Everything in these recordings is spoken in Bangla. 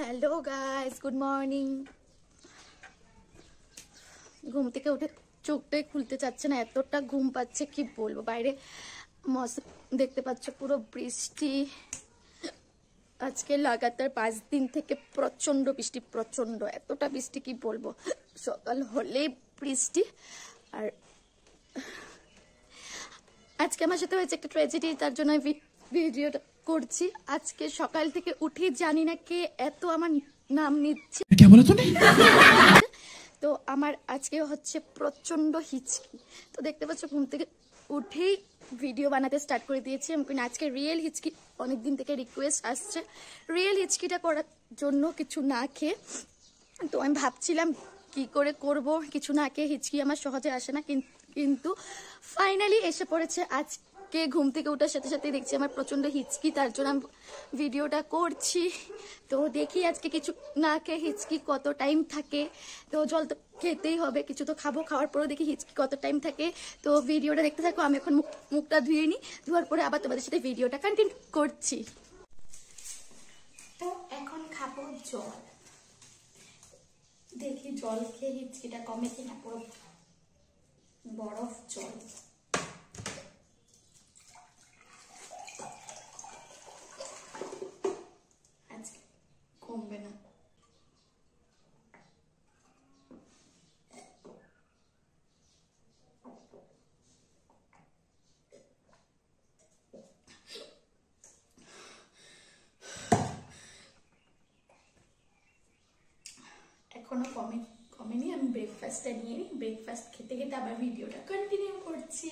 Hello guys, good morning. ঘুম থেকে উঠে চোখটাই খুলতে চাচ্ছে না, এতটা ঘুম পাচ্ছে কি বলবো। বাইরে মৌসুম দেখতে পাচ্ছ, পুরো বৃষ্টি। আজকে লাগাতার 5 দিন থেকে প্রচন্ড বৃষ্টি, প্রচন্ড, এতটা বৃষ্টি কি বলবো। সকাল হলেই বৃষ্টি। আর আজকে আমার সাথে হয়েছে একটা ট্র্যাজেডি, তার জন্য ভিডিওটা করছি। আজকে সকাল থেকে উঠে জানি না কে এত আমার নাম নিচ্ছে। তো আমার আজকে হচ্ছে প্রচন্ড হিচকি। তো দেখতে পাচ্ছ, ঘুম থেকে উঠেই ভিডিও বানাতে স্টার্ট করে দিয়েছি। আমি আজকে রিয়েল হিচকি, অনেকদিন থেকে রিকোয়েস্ট আসছে রিয়েল হিচকিটা করার জন্য কিছু না খেয়ে। তো আমি ভাবছিলাম কি করে করব, কিছু না খেয়ে হিচকি আমার সহজে আসে না, কিন্তু ফাইনালি এসে পড়েছে। আজকে ঘুম থেকে ওঠার সাথে সাথে দেখছি আমার প্রচন্ড হিচকি, তার জন্য আমি ভিডিওটা করছি। তো দেখি আজকে কিছু না খেয়ে হিচকি কত টাইম থাকে। তো জল তো খেতেই হবে, কিছু তো খাবো, খাওয়ার পরেও দেখি হিচকি কত টাইম থাকে। তো ভিডিওটা দেখতে থাকো। আমি এখন মুখটা ধুয়ে নিই, ধোয়ার পরে আবার তোমাদের সাথে ভিডিওটা কন্টিনিউ করছি। তো এখন খাবো জল, দেখি জল খেয়ে হিচকিটা কমে কিনা। পুরো বরফ জল। আজকে কমবে না। এখনো কমেনি। আমি ব্রেকফাস্টটা নিয়ে নিই, ব্রেকফাস্ট খেতে খেতে আবার ভিডিওটা কন্টিনিউ করছি।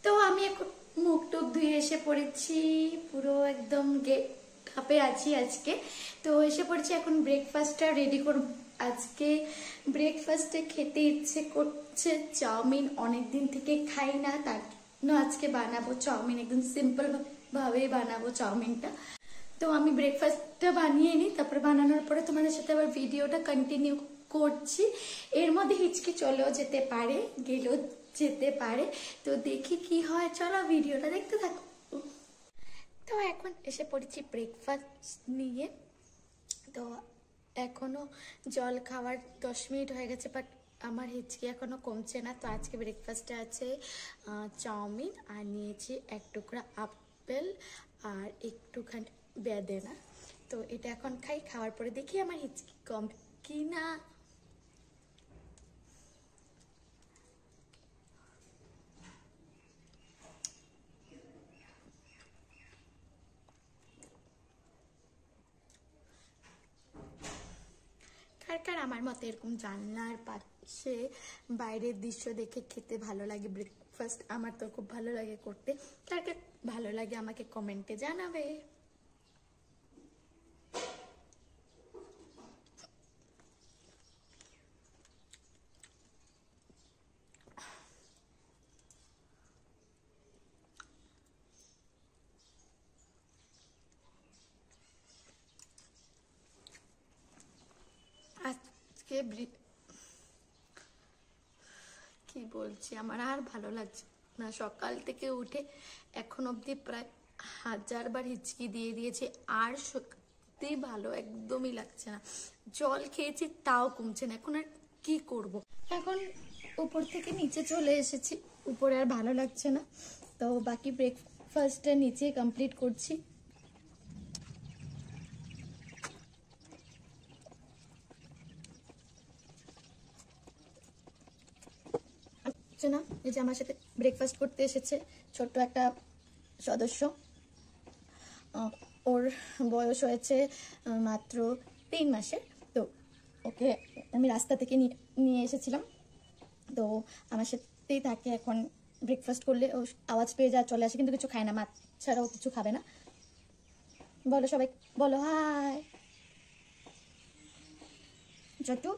তো আমি এখন মুখ টুক ধুয়ে এসে পড়েছি, পুরো একদম গেট আপে আছি আজকে। তো এসে পড়েছি, এখন ব্রেকফাস্টটা রেডি করব। আজকে ব্রেকফাস্টে খেতে ইচ্ছে করছে চাউমিন, অনেকদিন থেকে খাই না, তার জন্য আজকে বানাবো চাউমিন। একদম সিম্পল ভাবেই বানাবো চাউমিনটা। তো আমি ব্রেকফাস্টটা বানিয়ে নিই, তারপরে বানানোর পরে তোমাদের সাথে আবার ভিডিওটা কন্টিনিউ করছি। এর মধ্যে হিচকি চলেও যেতে পারে, গেলেও যেতে পারে। তো দেখি কি হয়, চলো ভিডিওটা দেখতে থাকো। তো এখন এসে পড়েছি ব্রেকফাস্ট নিয়ে। তো এখনো জল খাওয়ার 10 মিনিট হয়ে গেছে, বাট আমার হিচকি এখনো কমছে না। তো আজকে ব্রেকফাস্টে আছে চাউমিন, আর নিয়েছি 1 টুকরা আপেল আর একটুখানি বেদানা। তো এটা এখন খাই, খাওয়ার পরে দেখি আমার হিচকি কম কি না। কার আমার মতো এরকম জানলার পাশে বাইরের দৃশ্য দেখে খেতে ভালো লাগে ব্রেকফাস্ট? আমার তো খুব ভালো লাগে করতে। কার ভালো লাগে আমাকে কমেন্টে জানাবে। আজকে কি বলছি, আমার আর ভালো লাগছে না। সকাল থেকে উঠে এখন অবধি প্রায় 1000 বার হিচকি দিয়ে দিয়েছে, আর সত্যি ভালো একদমই লাগছে না। জল খেয়েছি তাও কমছে না, এখন আর কি করব। এখন উপর থেকে নিচে চলে এসেছি, উপরে আর ভালো লাগছে না। তো বাকি ব্রেকফাস্টটা নিচে কমপ্লিট করছি। না, এই যে আমার সাথে ব্রেকফাস্ট করতে এসেছে ছোট্ট একটা সদস্য। ওর বয়স হয়েছে মাত্র 3 মাসের। তো ওকে আমি রাস্তা থেকে নিয়ে এসেছিলাম। তো আমার সাথেই থাকে। এখন ব্রেকফাস্ট করলে ও আওয়াজ পেয়ে যা চলে আসে, কিন্তু কিছু খায় না, মাছ ছাড়াও কিছু খাবে না। বলো সবাই, বলো হাই। যতু,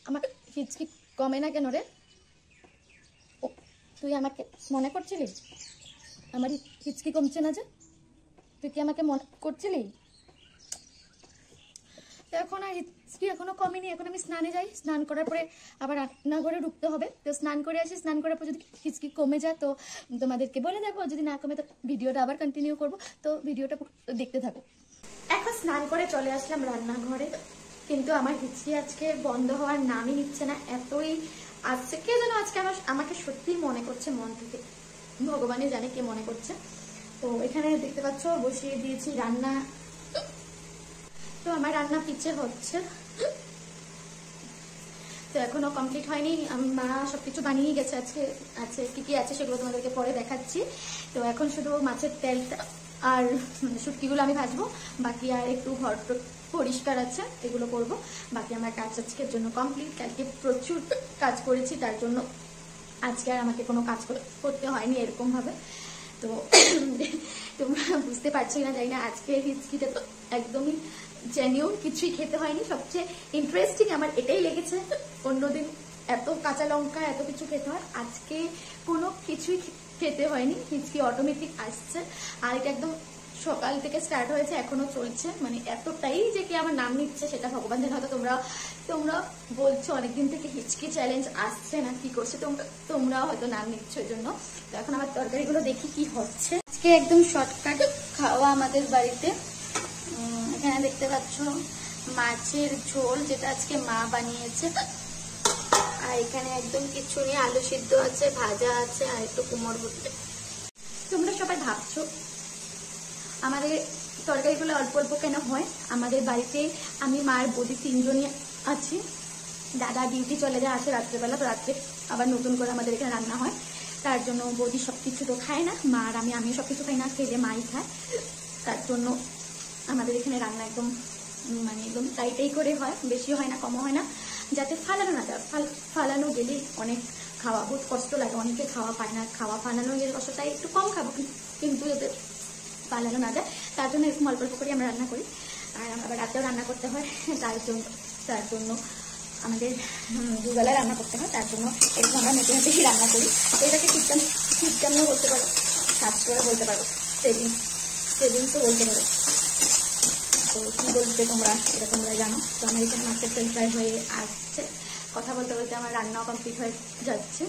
আমার হিচকি কমে না কেন রে? তুই আমাকে মনে করছিলি আমার হিচকি কমছে না যে? তুই কি আমাকে মনে করছিলি? এখন আর হিচকি এখনো কমেনি। এখন আমি স্নানে যাই, স্নান করার পরে আবার রান্নাঘরে ঢুকতে হবে। তো স্নান করে আসি, স্নান করার পর যদি হিচকি কমে যায় তো তোমাদেরকে বলে দেবো, যদি না কমে তো ভিডিওটা আবার কন্টিনিউ করবো। তো ভিডিওটা দেখতে থাকো। এখন স্নান করে চলে আসলাম রান্নাঘরে, কিন্তু আমার হিচকি আজকে বন্ধ হওয়ার নামই নিচ্ছে না। এতই আসছে, কে যেন আজকে আমাকে সত্যিই মনে করছে মন থেকে, ভগবানই জানে কে মনে করছে। তো এখানে দেখতে পাচ্ছ বসিয়ে দিয়েছি রান্না। তো আমার রান্না পিছে হচ্ছে, তো এখনো কমপ্লিট হয়নি। মা সবকিছু বানিয়ে গেছে, আছে কি কি আছে সেগুলো তোমাদেরকে পরে দেখাচ্ছি। তো এখন শুধু মাছের তেলটা আর শুটকিগুলো আমি ভাজবো, বাকি আর একটু ঘর পরিষ্কার আছে, এগুলো করব। বাকি আমার কাজ আজকের জন্য কমপ্লিট। কালকে প্রচুর কাজ করেছি, তার জন্য আজকে আর আমাকে কোনো কাজ করতে হয়নি এরকম ভাবে। তো তোমরা বুঝতে পারছো না, জানি না। আজকে হিচকিটা তো একদমই জেনিউন, কিছুই খেতে হয়নি। সবচেয়ে ইন্টারেস্টিং আমার এটাই লেগেছে, অন্যদিন এত কাঁচা লঙ্কা এত কিছু খেতে হয়, আজকে কোনো কিছুই খেতে হয়নি। হিচকি অটোমেটিক আসছে, আর এটা একদম সকাল থেকে স্টার্ট হয়েছে, এখনো চলছে। মানে এতটাই যে কি আমার নাম নিচ্ছে সেটা ভগবান জানে। হয়তো তোমরা বলছো অনেকদিন থেকে হিচকি চ্যালেঞ্জ আসছে না, কি করছে, তোমরাও হয়তো নাম নিচ্ছ এর জন্য। তো এখন আমার তরকারিগুলো দেখি কি হচ্ছে। আজকে একদম শর্টকাট খাওয়া আমাদের বাড়িতে। এখানে দেখতে পাচ্ছ মাছের ঝোল, যেটা আজকে মা বানিয়েছে। আর এখানে একদম কিছু নেই, আলু সিদ্ধ আছে, ভাজা আছে, আর একটু কুমড় ভুট্টা। তোমরা সবাই ভাবছো আমাদের তরকারিগুলো অল্প অল্প কেন হয়। আমাদের বাড়িতে আমি, মার, বৌদি তিনজনই আছি। দাদা ডিউটি চলে যায়, আসে রাত্রেবেলা, তো রাত্রে আবার নতুন করে আমাদের এখানে রান্না হয়। তার জন্য বৌদি সবকিছু তো খায় না, মা আর আমি সবকিছু খাই না, খেলে মাই খায়। তার জন্য আমাদের এখানে রান্না একদম মানে একদম টাইটাই করে হয়, বেশি হয় না, কমও হয় না, যাতে ফালানো না যায়। ফালানো গেলেই অনেক খাওয়া বহুত কষ্ট লাগে, অনেকে খাওয়া পায় না। খাওয়া ফালানো গেলে কষ্ট, তাই একটু কম খাবো, কিন্তু যাতে ফালানো না যায় তার জন্য এরকম অল্প অল্প করে আমরা রান্না করি। আর আবার রাতেও রান্না করতে হয়, তার জন্য আমাদের দুবেলা রান্না করতে হয়, তার জন্য এরকম আমরা মেটে মেটেই রান্না করি। তো এটাকে খ্রিস্টানও বলতে পারো, শাস্ত্রে বলতে পারো, সেভিংসও বলতে পারো। তো কী বলতে তোমরা, এটা তোমরা জানো। তো আমার এখানে মাছের তেল ফ্রাই হয়ে আসছে, কথা বলতে বলতে আমার রান্নাও কমপ্লিট হয়ে যাচ্ছে।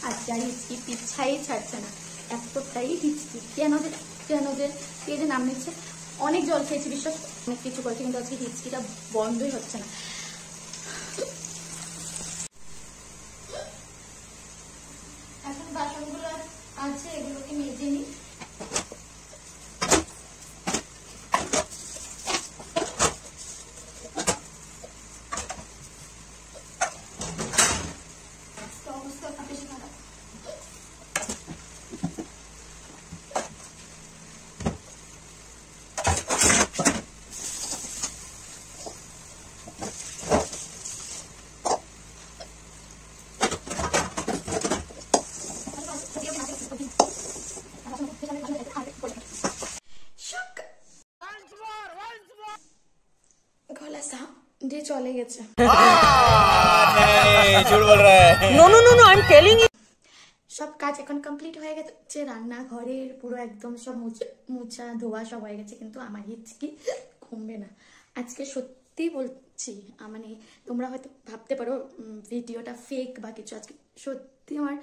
আজকে আর হিচকি পিছাই ছাড়ছে না, এতটাই হিচকি। কেন যে কে যে নাম নিচ্ছে। অনেক জল খেয়েছি, বিশ্বাস, অনেক কিছু করেছি, কিন্তু আজকে হিচকিটা বন্ধই হচ্ছে না। এখন বাসনগুলো আছে, এগুলোকে মেজে নিই। চলে গেছে। সব কাজ এখন কমপ্লিট হয়ে গেছে, রান্নাঘরের পুরো একদম সব মুছা ধোয়া সব হয়ে গেছে, কিন্তু আমার হিচকি কমবে না আজকে। সত্যি বলছি, মানে তোমরা হয়তো ভাবতে পারো ভিডিওটা ফেক বা কিছু, আজকে সত্যি আমার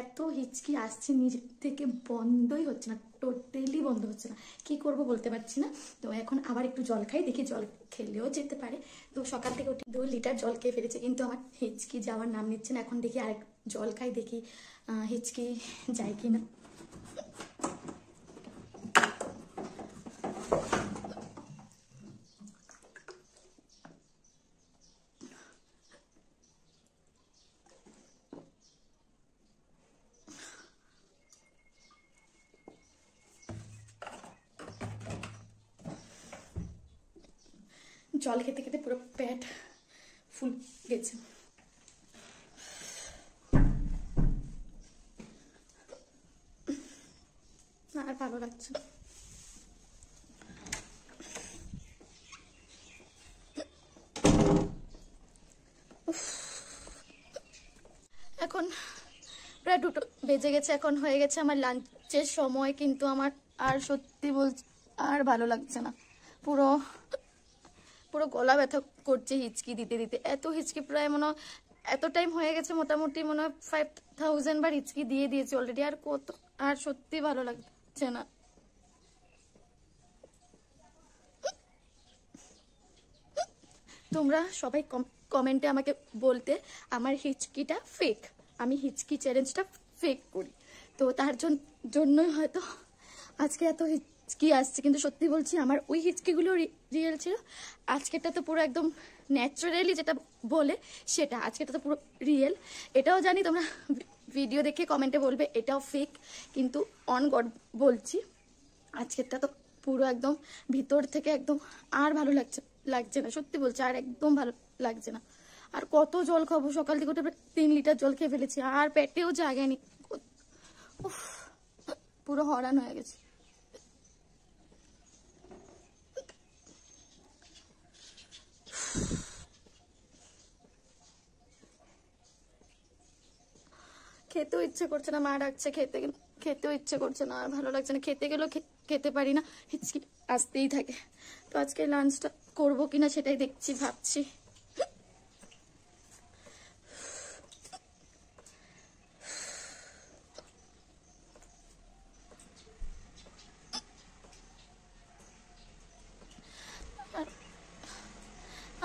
এত হিচকি আসছে নিজে থেকে, বন্ধই হচ্ছে না, টোটালি বন্ধ হচ্ছে না। কি করব বলতে পারছি না। তো এখন আবার একটু জল খাই, দেখি জল খেলেও যেতে পারে। তো সকাল থেকে উঠে 2 লিটার জল খেয়ে ফেলেছে, কিন্তু আমার হিচকি যাওয়ার নাম নিচ্ছে না। এখন দেখি আরেক জল খাই, দেখি হিচকি যায় কি না। জল খেতে খেতে পুরো পেট ফুল গেছে। আর ভালো লাগছে না। এখন প্রায় 2টো বেজে গেছে, এখন হয়ে গেছে আমার লাঞ্চের সময়, কিন্তু আমার আর সত্যি বলছি আর ভালো লাগছে না। পুরো গলা ব্যথা করছে হিচকি দিতে দিতে, এত হিচকি, প্রায় মনে হয় এত টাইম হয়ে গেছে, মোটামুটি মনে হয় 5000 বার হিচকি দিয়ে দিয়েছি অলরেডি। আর সত্যি ভালো লাগছে না। তোমরা সবাই কমেন্টে আমাকে বলতে আমার হিচকিটা ফেক, আমি হিচকি চ্যালেঞ্জটা ফেক করি, তো তার জন্যই হয়তো আজকে এত হিচকি আসছে। কিন্তু সত্যি বলছি আমার ওই হিচকিগুলো রিয়েল ছিল। আজকেরটা তো পুরো একদম ন্যাচারালি যেটা বলে সেটা, আজকেরটা তো পুরো রিয়েল। এটাও জানি তোমরা ভিডিও দেখে কমেন্টে বলবে এটাও ফেক, কিন্তু অন গড বলছি আজকেরটা তো পুরো একদম ভিতর থেকে একদম আর ভালো লাগছে না, সত্যি বলছি আর একদম ভালো লাগছে না। আর কত জল খাবো, সকাল থেকে উঠে 3 লিটার জল খেয়ে ফেলেছি, আর পেটেও জায়গা নেই, পুরো হরান হয়ে গেছে। খেতেও ইচ্ছে করছে না, মা ডাকছে খেতে, খেতেও ইচ্ছে করছে না, আর ভালো লাগছে না, খেতে গেলেও খেতে পারি না, হিচকি আসতেই থাকে। তো আজকে লাঞ্চটা করবো কিনা সেটাই দেখছি, ভাবছি।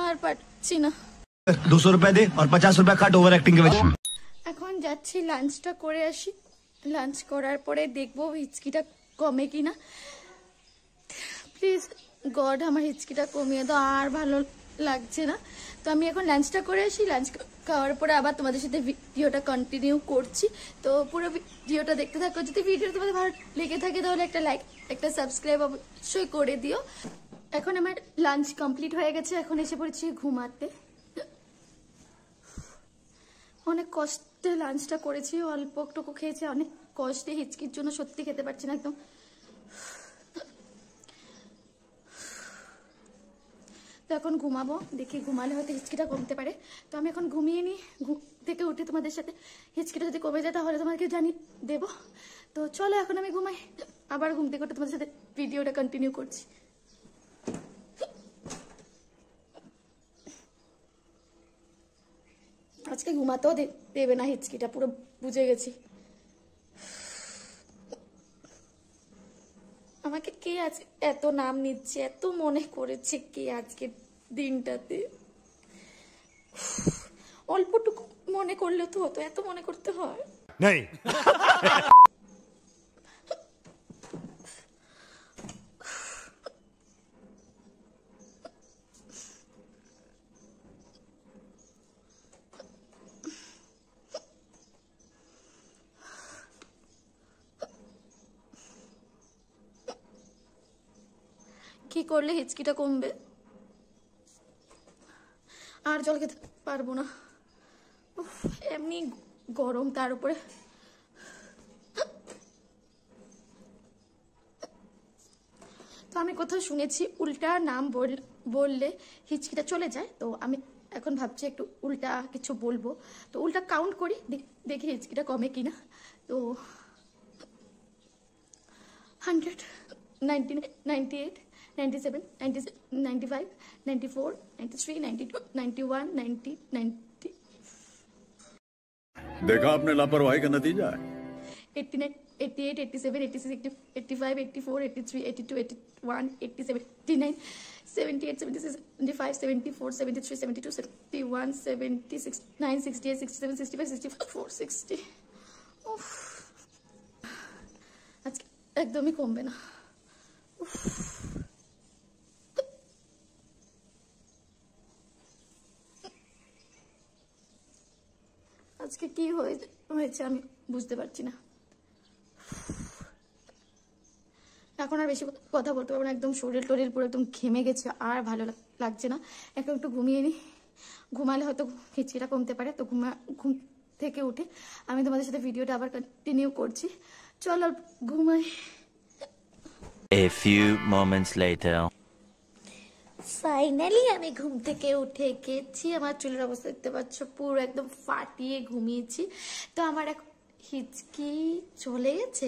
আর পারছি না। 200 रुपए दे और 50 रुपए काट ओवर एक्टिंग के वजह। এখন যাচ্ছি লাঞ্চটা করে আসি, লাঞ্চ করার পরে দেখবো হিচকিটা কমে কিনা। প্লিজ গড আমার হিচকিটা কমিয়ে দাও, আর ভালো লাগছে না। তো আমি এখন লাঞ্চটা করে আসি, লাঞ্চ খাওয়ার পরে আবার তোমাদের সাথে ভিডিওটা কন্টিনিউ করছি। তো পুরো ভিডিওটা দেখতে থাকো। যদি ভিডিওটা তোমাদের ভালো লেগে থাকে তাহলে একটা লাইক, একটা সাবস্ক্রাইব অবশ্যই করে দিও। এখন আমার লাঞ্চ কমপ্লিট হয়ে গেছে, এখন এসে পড়েছি ঘুমাতে। অনেক কষ্টে লাঞ্চটা করেছি, অল্প একটুকু খেয়েছি, অনেক কষ্টে, হিচকির জন্য সত্যি খেতে পারছি না একদম। তো এখন ঘুমাবো, দেখি ঘুমালে হয়তো হিচকিটা কমতে পারে। তো আমি এখন ঘুমিয়ে নিই, ঘুম থেকে উঠে তোমাদের সাথে হিচকিটা যদি কমে যায় তাহলে তোমাকে জানিয়ে দেবো। তো চলো এখন আমি ঘুমাই, আবার ঘুম থেকে উঠে তোমাদের সাথে ভিডিওটা কন্টিনিউ করছি। আজকে ঘুমাতেও দেবে না হিচকিটা, পুরো বুঝে গেছি। আমাকে কে আজ এত নাম নিচ্ছে, এত মনে করেছে কে আজকের দিনটাতে। অল্পটুকু মনে করলে তো হতো, এত মনে করতে হয় नहीं। কি করলে হিচকিটা কমবে? আর জল খেতে পারবো না, এমনি গরম, তার উপরে তো আমি কোথাও শুনেছি উল্টা নাম বললে হিচকিটা চলে যায়। তো আমি এখন ভাবছি একটু উল্টা কিছু বলবো, তো উল্টা কাউন্ট করি, দেখি হিচকিটা কমে কিনা। তো 100, 99, 98, 97, 95, 94, 93, 92, 91, 90, 90। देखा आपने लापरवाही का नतीजा है। 89, 88, 87, 86, 85, 84, 83, 82, 81, 87, 89, 78, 76, 75, 74, 73, 72, 71, 76, 9, 68, 67, 65, 64, 60। আজকে একদমই কমবে না। আজকে কি হয়েছে আমি বুঝতে পারছি না। এখন আর বেশি কথা বলতে পারবো না, একদম শরীর টরিল পুরো একদম ঘেমে গেছে, আর ভালো লাগছে না। এখন একটু ঘুমিয়ে নিই, ঘুমালে হয়তো হিচকিটা কমতে পারে। তো ঘুম থেকে উঠে আমি তোমাদের সাথে ভিডিওটা আবার কন্টিনিউ করছি। চলো ঘুমাই। A few moments later. Finally আমি ঘুম থেকে উঠে গেছি। আমার চুলের অবস্থা দেখতে পাচ্ছ, পুরো একদম ফাটিয়ে ঘুমিয়েছি। তো আমার এখন হিচকি চলে গেছে।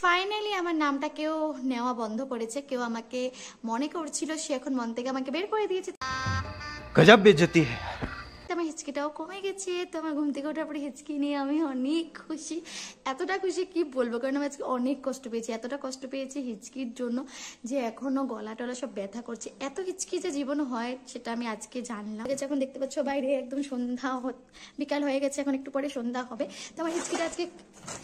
ফাইনালি আমার নামটা কেউ নেওয়া বন্ধ করেছে, কেউ আমাকে মনে করছিল, সে এখন মন থেকে আমাকে বের করে দিয়েছে। गजब बेइज्जती है। আমার হিচকি হিচকিটাও কমে গেছে। তো আমার ঘুম থেকে ওঠার পরে হিচকি নিয়ে আমি অনেক খুশি, এতটা খুশি কি বলবো, কারণ আমি আজকে অনেক কষ্ট পেয়েছি, এতটা কষ্ট পেয়েছি হিচকির জন্য যে এখনো গলা টলা সব ব্যথা করছে। এত হিচকি যে জীবনে হয় সেটা আমি আজকে জানলাম। এখন দেখতে পাচ্ছ বাইরে একদম সন্ধ্যা বিকাল হয়ে গেছে, এখন একটু পরে সন্ধ্যা হবে। তো আমার হিচকিটা আজকে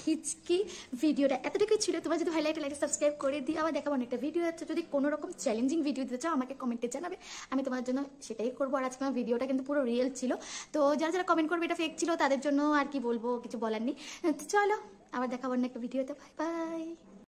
হিচকি ভিডিওটা এতটুকুই ছিল। তোমার যদি ভালো লাগে লাইক সাবস্ক্রাইব করে দিই। আবার দেখাবো একটা ভিডিও আছে, যদি কোনো রকম চ্যালেঞ্জিং ভিডিও দিতে চাও আমাকে কমেন্টে জানাবে, আমি তোমার জন্য সেটাই করবো। আর আজকে আমার ভিডিওটা কিন্তু পুরো রিয়েল ছিল, তো যারা যারা কমেন্ট করবে এটা ফেক ছিল তাদের জন্য আর কি বলবো, কিছু বলার নেই। তো চলো আবার দেখাবো একটা ভিডিওতে, বাই বাই।